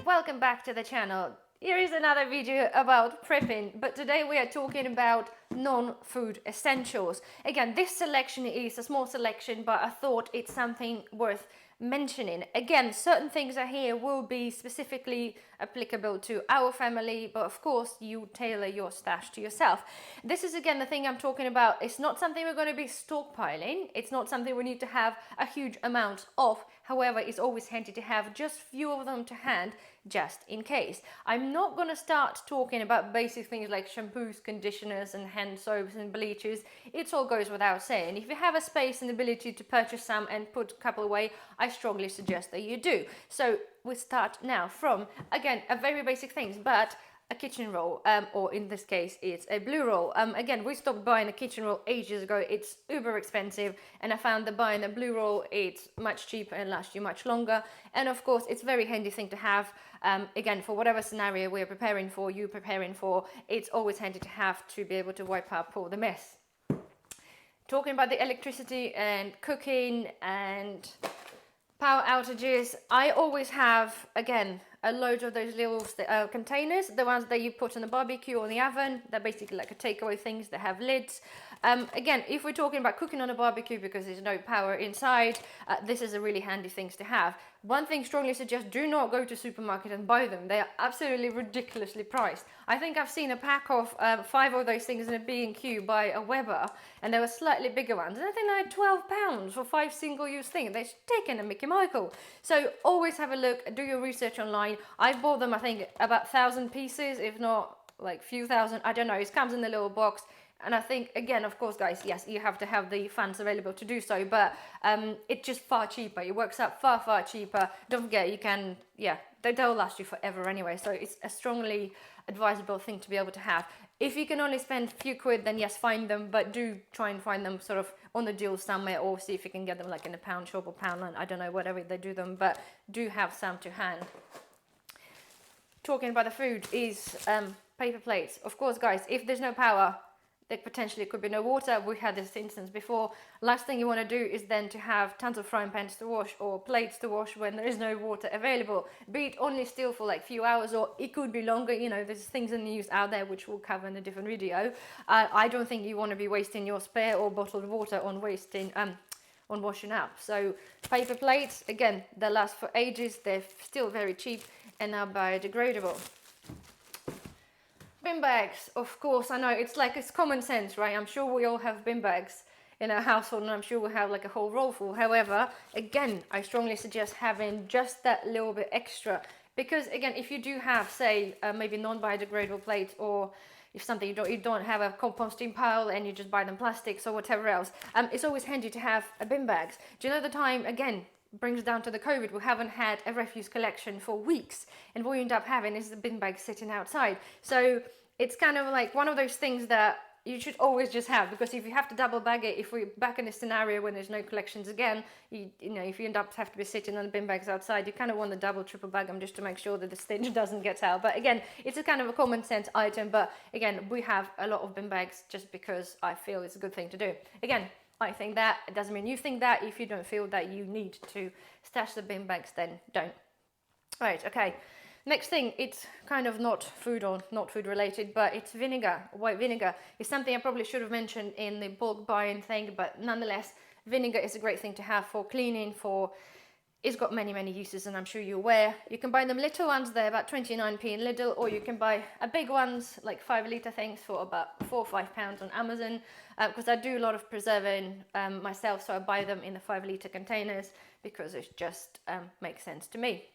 welcome back to the channel. Here is another video about prepping, but today we are talking about non-food essentials. Again, this selection is a small selection, but I thought it's something worth mentioning. Again, certain things are here will be specifically applicable to our family, but of course you tailor your stash to yourself. This is again the thing I'm talking about. It's not something we're going to be stockpiling. It's not something we need to have a huge amount of. However, it's always handy to have just few of them to hand just in case. I'm not going to start talking about basic things like shampoos, conditioners and hand soaps and bleaches. It all goes without saying. If you have a space and ability to purchase some and put a couple away, I strongly suggest that you do. So we start now from, again, a very basic things, but a kitchen roll, or in this case it's a blue roll. Again, we stopped buying a kitchen roll ages ago. It's uber expensive, and I found that buying a blue roll, it's much cheaper and lasts you much longer, and of course it's a very handy thing to have. Again, for whatever scenario we're preparing for, it's always handy to have to be able to wipe up all the mess. Talking about the electricity and cooking and power outages, I always have, again, a load of those little containers, the ones that you put on the barbecue or in the oven. They're basically like a takeaway things that have lids. Again, if we're talking about cooking on a barbecue because there's no power inside, this is a really handy things to have. One thing strongly suggest, do not go to supermarket and buy them. They are absolutely ridiculously priced. I think I've seen a pack of 5 of those things in a B&Q by a Weber, and they were slightly bigger ones. And I think they had £12 for 5 single-use things. They're taken a Mickey Michael. So always have a look, do your research online. I bought them, I think, about 1,000 pieces, if not like few thousand. I don't know. It comes in a little box. And I think, again, of course, guys, yes, you have to have the funds available to do so, but it's just far cheaper. It works out far, far cheaper. Don't forget, you can, they'll last you forever anyway. So it's a strongly advisable thing to be able to have. If you can only spend a few quid, then yes, find them, but do try and find them sort of on the deal somewhere, or see if you can get them like in a pound shop or Poundland. I don't know, whatever they do them, but do have some to hand. Talking about the food is paper plates. Of course, guys, if there's no power, there potentially could be no water. We had this instance before. Last thing you want to do is then to have tons of frying pans to wash or plates to wash when there is no water available. Be it only still for like few hours, or it could be longer. You know, there's things in the news out there which we'll cover in a different video. I don't think you want to be wasting your spare or bottled water on washing up. So paper plates, again, they last for ages. They're still very cheap and are biodegradable. Bin bags, of course, I know it's common sense, right? I'm sure we all have bin bags in our household, and I'm sure we have like a whole roll full. However, again, I strongly suggest having just that little bit extra, because again, if you do have, say, maybe non-biodegradable plates, or if something you don't have a composting pile and you just buy them plastics or whatever else, it's always handy to have a bin bags. Do you know the time, again, brings down to the COVID, we haven't had a refuse collection for weeks, and what you end up having is the bin bag sitting outside. So it's kind of like one of those things that you should always just have, because if you have to double bag it, if we're back in a scenario when there's no collections again, you know, if you end up have to be sitting on the bin bags outside, you kind of want to double, triple bag them just to make sure that the stench doesn't get out. But again, it's a kind of a common sense item, but again, we have a lot of bin bags just because I feel it's a good thing to do. Again, I think that. It doesn't mean you think that. If you don't feel that you need to stash the bin bags, then don't. Right, okay. Next thing, it's kind of not food or not food related, but it's vinegar. White vinegar is something I probably should have mentioned in the bulk buying thing, but nonetheless, vinegar is a great thing to have for cleaning, it's got many, many uses, and I'm sure you're aware. You can buy them little ones, they're about 29p in Lidl, or you can buy a big ones, like 5 litre things, for about £4 or £5 on Amazon, because I do a lot of preserving myself, so I buy them in the 5 litre containers, because it just makes sense to me.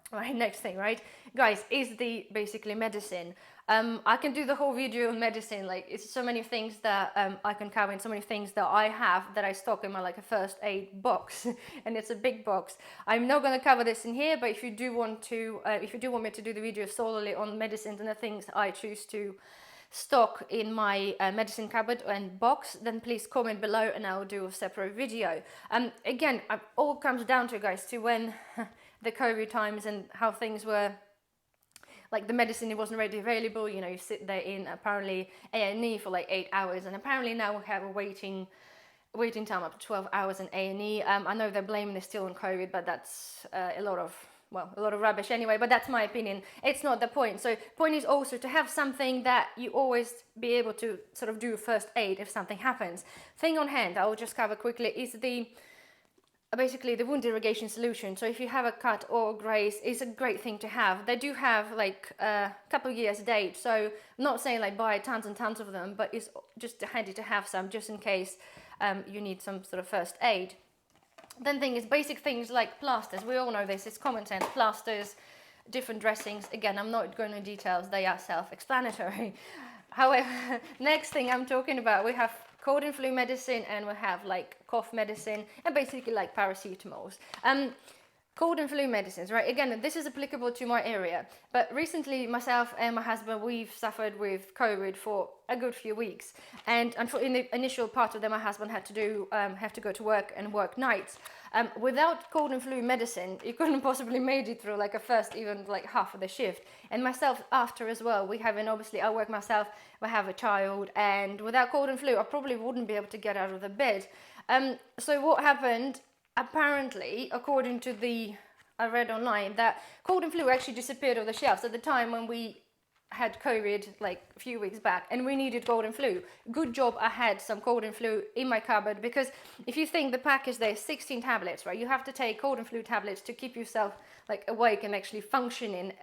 Right, next thing, right, guys, is the basically medicine. I can do the whole video on medicine. Like, it's so many things that I can cover, and so many things that I have that I stock in my like a first aid box, and it's a big box. I'm not going to cover this in here, but if you do want me to do the video solely on medicines and the things I choose to stock in my medicine cupboard and box, then please comment below and I'll do a separate video. Again, it all comes down to, guys, to when the COVID times and how things were, like the medicine, it wasn't readily available. You know, you sit there in apparently A&E for like 8 hours, and apparently now we have a waiting time up to 12 hours in A&E. I know they're blaming this still on COVID, but that's a lot of well, a lot of rubbish anyway, but that's my opinion. It's not the point. So point is also to have something that you always be able to sort of do first aid if something happens. Thing on hand, I'll just cover quickly, is the basically the wound irrigation solution. So if you have a cut or graze, it's a great thing to have. They do have like a couple of years date, so I'm not saying like buy tons and tons of them, but it's just handy to have some just in case you need some sort of first aid. Then thing is basic things like plasters. We all know this, it's common sense. Plasters, different dressings. Again, I'm not going into details, they are self-explanatory. However, next thing I'm talking about, we have cold and flu medicine, and we have like cough medicine, and basically like paracetamols. Cold and flu medicines, right? Again, this is applicable to my area, but recently myself and my husband, we've suffered with COVID for a good few weeks, and in the initial part of them, my husband had to have to go to work and work nights. Without cold and flu medicine, you couldn't possibly made it through like a first, even like half of the shift. And myself after as well, obviously I work myself, I have a child, and without cold and flu, I probably wouldn't be able to get out of the bed. So what happened, apparently, according to I read online, that cold and flu actually disappeared off the shelves at the time when we had COVID like a few weeks back, and we needed cold and flu. Good job I had some cold and flu in my cupboard, because if you think the package there is 16 tablets, right? You have to take cold and flu tablets to keep yourself like awake and actually functioning.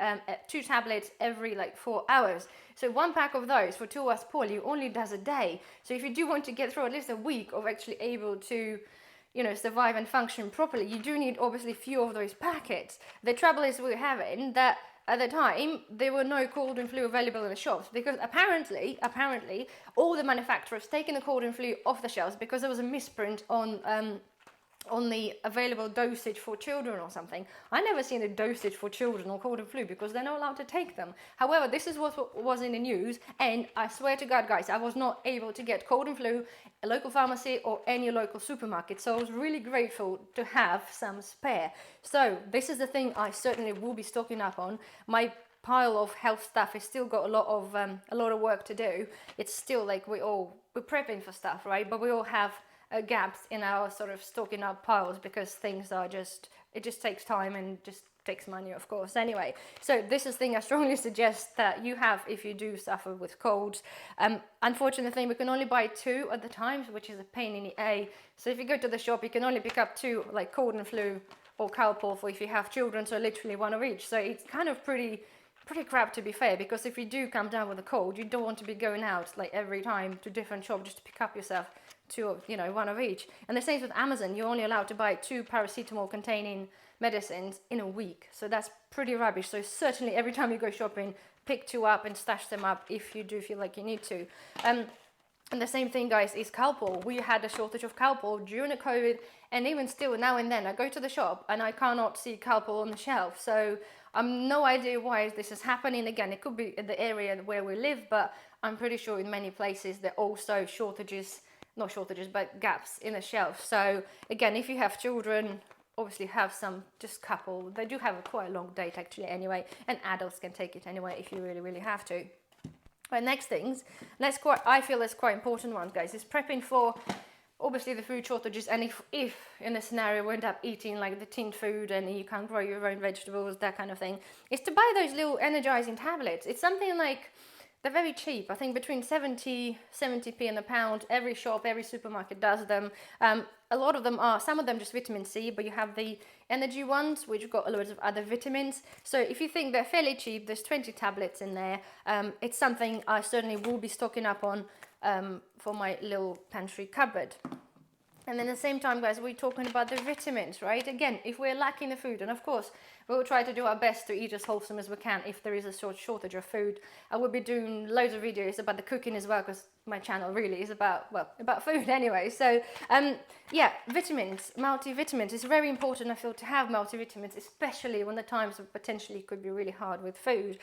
2 tablets every like 4 hours. So 1 pack of those for 2 hours poorly only does a day. So if you do want to get through at least a week of actually able to survive and function properly, you do need obviously few of those packets. The trouble is we're having that at the time there were no cold and flu available in the shops, because apparently all the manufacturers taken the cold and flu off the shelves because there was a misprint on the available dosage for children or something. I never seen a dosage for children or cold and flu because they're not allowed to take them. However, this is what was in the news, and I swear to God, guys, I was not able to get cold and flu a local pharmacy or any local supermarket. So I was really grateful to have some spare. So this is the thing I certainly will be stocking up on. My pile of health stuff is still got a lot of work to do. It's still like we're prepping for stuff, right? But we all have gaps in our sort of stocking up piles, because things are it just takes time and just takes money, of course. Anyway, so this is the thing I strongly suggest that you have if you do suffer with colds. Unfortunately, we can only buy 2 at the time, which is a pain in the A. So if you go to the shop, you can only pick up 2, like cold and flu or Calpol for if you have children, so literally 1 of each. So it's kind of pretty crap, to be fair, because if you do come down with a cold, you don't want to be going out like every time to different shop just to pick up yourself 2 1 of each. And the same with Amazon, you're only allowed to buy 2 paracetamol containing medicines in a week, so that's pretty rubbish. So certainly every time you go shopping, pick 2 up and stash them up if you do feel like you need to. And the same thing, guys, is Calpol. We had a shortage of Calpol during the COVID, and even still now and then I go to the shop and I cannot see Calpol on the shelf. So I'm no idea why this is happening. Again, it could be in the area where we live, but I'm pretty sure in many places there are also not shortages, but gaps in the shelf. So again, if you have children, obviously have some, just couple. They do have quite a long date actually anyway, and adults can take it anyway if you really have to. But next things, I feel is quite important ones, guys, is prepping for obviously the food shortages. And if in a scenario we end up eating like the tinned food and you can't grow your own vegetables, that kind of thing, is to buy those little energizing tablets. It's something like, they're very cheap. I think between 70p and a pound. Every shop, every supermarket does them. A lot of them are, some of them just vitamin C, but you have the energy ones, which got loads of other vitamins. So if you think they're fairly cheap, there's 20 tablets in there. It's something I certainly will be stocking up on for my little pantry cupboard. And then at the same time, guys, we're talking about the vitamins, right? Again, if we're lacking the food, and of course, we'll try to do our best to eat as wholesome as we can if there is a shortage of food. I will be doing loads of videos about the cooking as well, because my channel really is about food anyway. So yeah, vitamins, multivitamins, it's very important, I feel, to have multivitamins, especially when the times potentially could be really hard with food.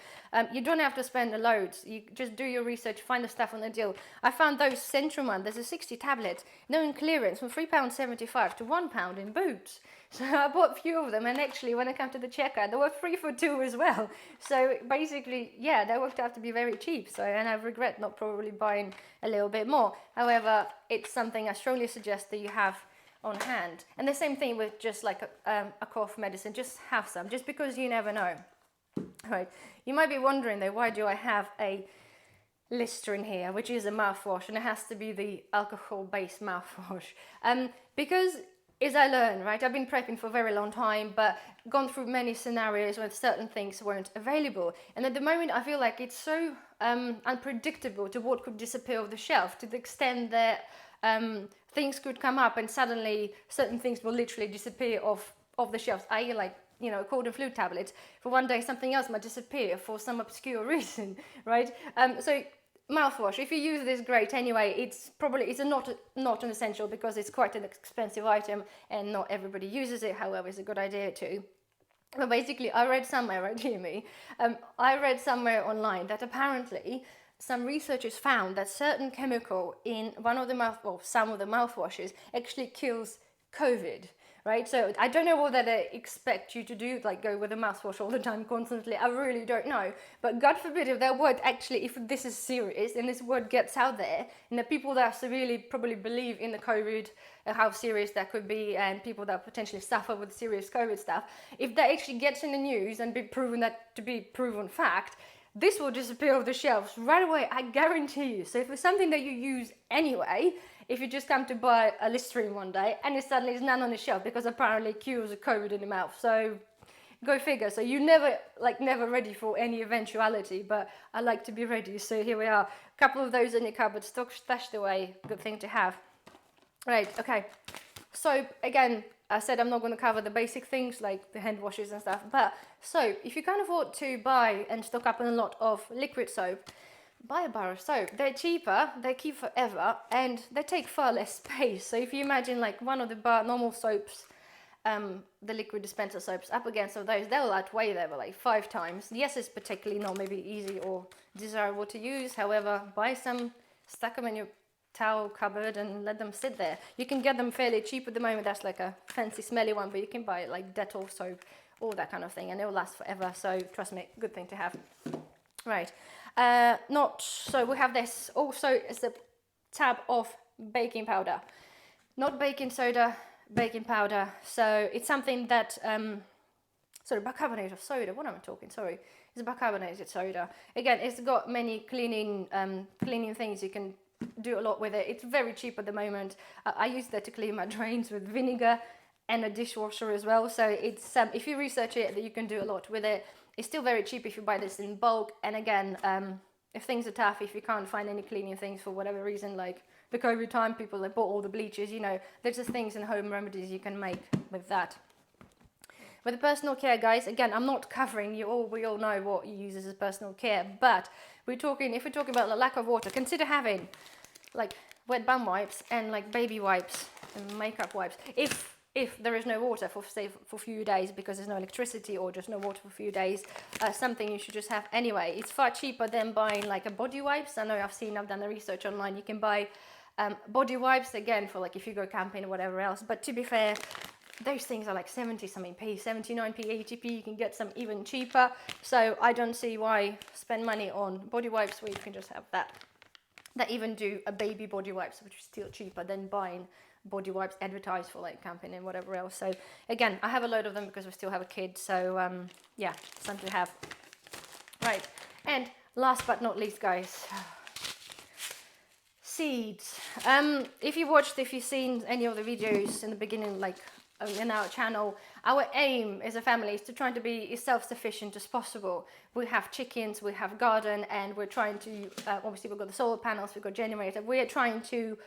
You don't have to spend the loads. You just do your research, find the stuff on the deal. I found those Centrum ones, there's a 60 tablets, no in clearance, from £3.75 to £1 in Boots. So I bought a few of them, and actually when I come to the checkout, they were 3 for 2 as well. So basically, yeah, they worked out to be very cheap. So, and I regret not probably buying a little bit more. However, it's something I strongly suggest that you have on hand. And the same thing with just like a cough medicine, just have some, just because you never know. Right, you might be wondering though, why do I have a Listerine here, which is a mouthwash, and it has to be the alcohol-based mouthwash. Because as I learned, right, I've been prepping for a very long time, but gone through many scenarios when certain things weren't available. And at the moment, I feel like it's so unpredictable to what could disappear off the shelf, to the extent that things could come up and suddenly certain things will literally disappear off the shelves, i.e. like, you know, cold and flu tablets. For one day, something else might disappear for some obscure reason, right? So mouthwash, if you use this, great. Anyway, it's not an essential because it's quite an expensive item and not everybody uses it. However, it's a good idea too. But basically, I read somewhere, right, hear me, I read somewhere online that apparently some researchers found that certain chemical in some of the mouthwashes actually kills COVID. Right, so I don't know what they expect you to do, like go with a mouthwash all the time constantly. I really don't know. But God forbid if that word actually, if this is serious and this word gets out there, and the people that severely probably believe in the COVID, how serious that could be, and people that potentially suffer with serious COVID stuff, if that actually gets in the news and be proven that to be proven fact, this will disappear off the shelves right away, I guarantee you. So if it's something that you use anyway, if you just come to buy a Listerine one day and it suddenly is none on the shelf because apparently it cures the COVID in the mouth. So go figure. So you're never ready for any eventuality, but I like to be ready. So here we are. A couple of those in your cupboard, stashed away. Good thing to have. Right, okay. So again, I said I'm not going to cover the basic things like the hand washes and stuff. But so if you can't afford to buy and stock up on a lot of liquid soap, buy a bar of soap. They're cheaper, they keep forever, and they take far less space. So if you imagine like one of the normal soaps, the liquid dispenser soaps, up against of those, they'll outweigh them like 5 times. Yes, it's particularly not maybe easy or desirable to use. However, buy some, stack them in your towel cupboard and let them sit there. You can get them fairly cheap at the moment. That's like a fancy smelly one, but you can buy like Dettol soap, all that kind of thing, and it will last forever. So trust me, good thing to have. Right. So we have this also as a tab of baking powder, not baking soda, baking powder. So it's something that bicarbonate of soda. What am I talking? Sorry, it's bicarbonated soda. Again, it's got many cleaning things. You can do a lot with it. It's very cheap at the moment. I use that to clean my drains with vinegar and a dishwasher as well. So it's if you research it, that you can do a lot with it. It's still very cheap if you buy this in bulk. And again, if things are tough, if you can't find any cleaning things for whatever reason, like the COVID time, people that bought all the bleaches, you know, there's just things and home remedies you can make with that. With the personal care, guys, again, I'm not covering you all. We all know what you use as personal care, but if we're talking about the lack of water, consider having like wet bum wipes and like baby wipes and makeup wipes. If there is no water for a few days because there's no electricity or just no water for a few days, something you should just have anyway. It's far cheaper than buying like a body wipes. I know I've done the research online. You can buy body wipes again for like if you go camping or whatever else. But to be fair, those things are like 70-something-p, 79p, 80p. You can get some even cheaper. So I don't see why spend money on body wipes where you can just have that. That even do a baby body wipes, which is still cheaper than buying body wipes advertised for like camping and whatever else. So again, I have a load of them because we still have a kid. So yeah, something to have. Right, and last but not least, guys, seeds. If you've seen any of the videos in the beginning, like in our channel, our aim as a family is to try to be as self-sufficient as possible. We have chickens, we have garden, and we're trying to obviously we've got the solar panels, we've got generator. We are trying to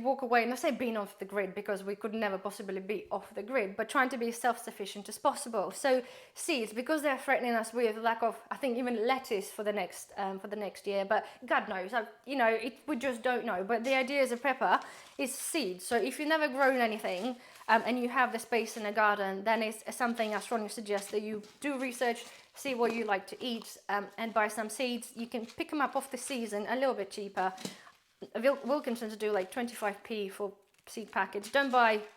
walk away, and I say being off the grid because we could never possibly be off the grid, but trying to be as self-sufficient as possible. So seeds, because they're threatening us with lack of, I think, even lettuce for the next year, but God knows, we just don't know. But the idea as a prepper is seeds. So if you've never grown anything and you have the space in a garden, then it's something I strongly suggest that you do research, see what you like to eat, and buy some seeds. You can pick them up off the season a little bit cheaper. Wilkinson's do like 25p for seed package.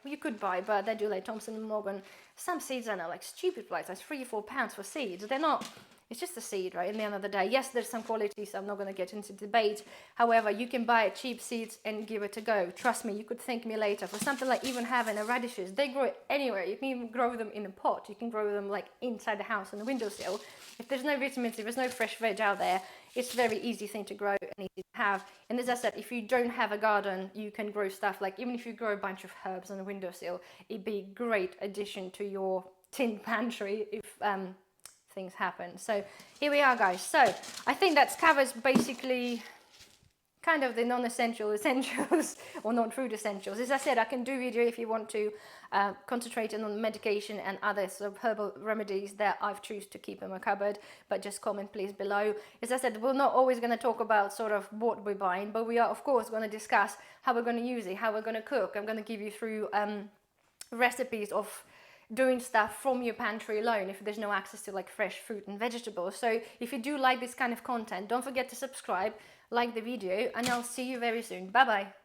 You could buy, but they do like Thompson and Morgan. Some seeds are now like stupid price, like £3-4 for seeds. They're not It's just a seed, right? At the end of the day, yes, there's some quality, so I'm not going to get into debate. However, you can buy cheap seeds and give it a go. Trust me, you could thank me later. For something like even having radishes, they grow anywhere. You can even grow them in a pot. You can grow them like inside the house on the windowsill. If there's no vitamins, if there's no fresh veg out there, it's a very easy thing to grow and easy to have. And as I said, if you don't have a garden, you can grow stuff like, even if you grow a bunch of herbs on the windowsill, it'd be a great addition to your tin pantry if things happen. So here we are, guys. So I think that covers basically kind of the non-essential essentials or non-food essentials. As I said, I can do video if you want to concentrate on medication and other sort of herbal remedies that I've choose to keep in my cupboard, but just comment please below. As I said, we're not always going to talk about sort of what we're buying, but we are of course going to discuss how we're going to use it, how we're going to cook. I'm going to give you through recipes of doing stuff from your pantry alone if there's no access to like fresh fruit and vegetables. So if you do like this kind of content, don't forget to subscribe, like the video, and I'll see you very soon. Bye bye.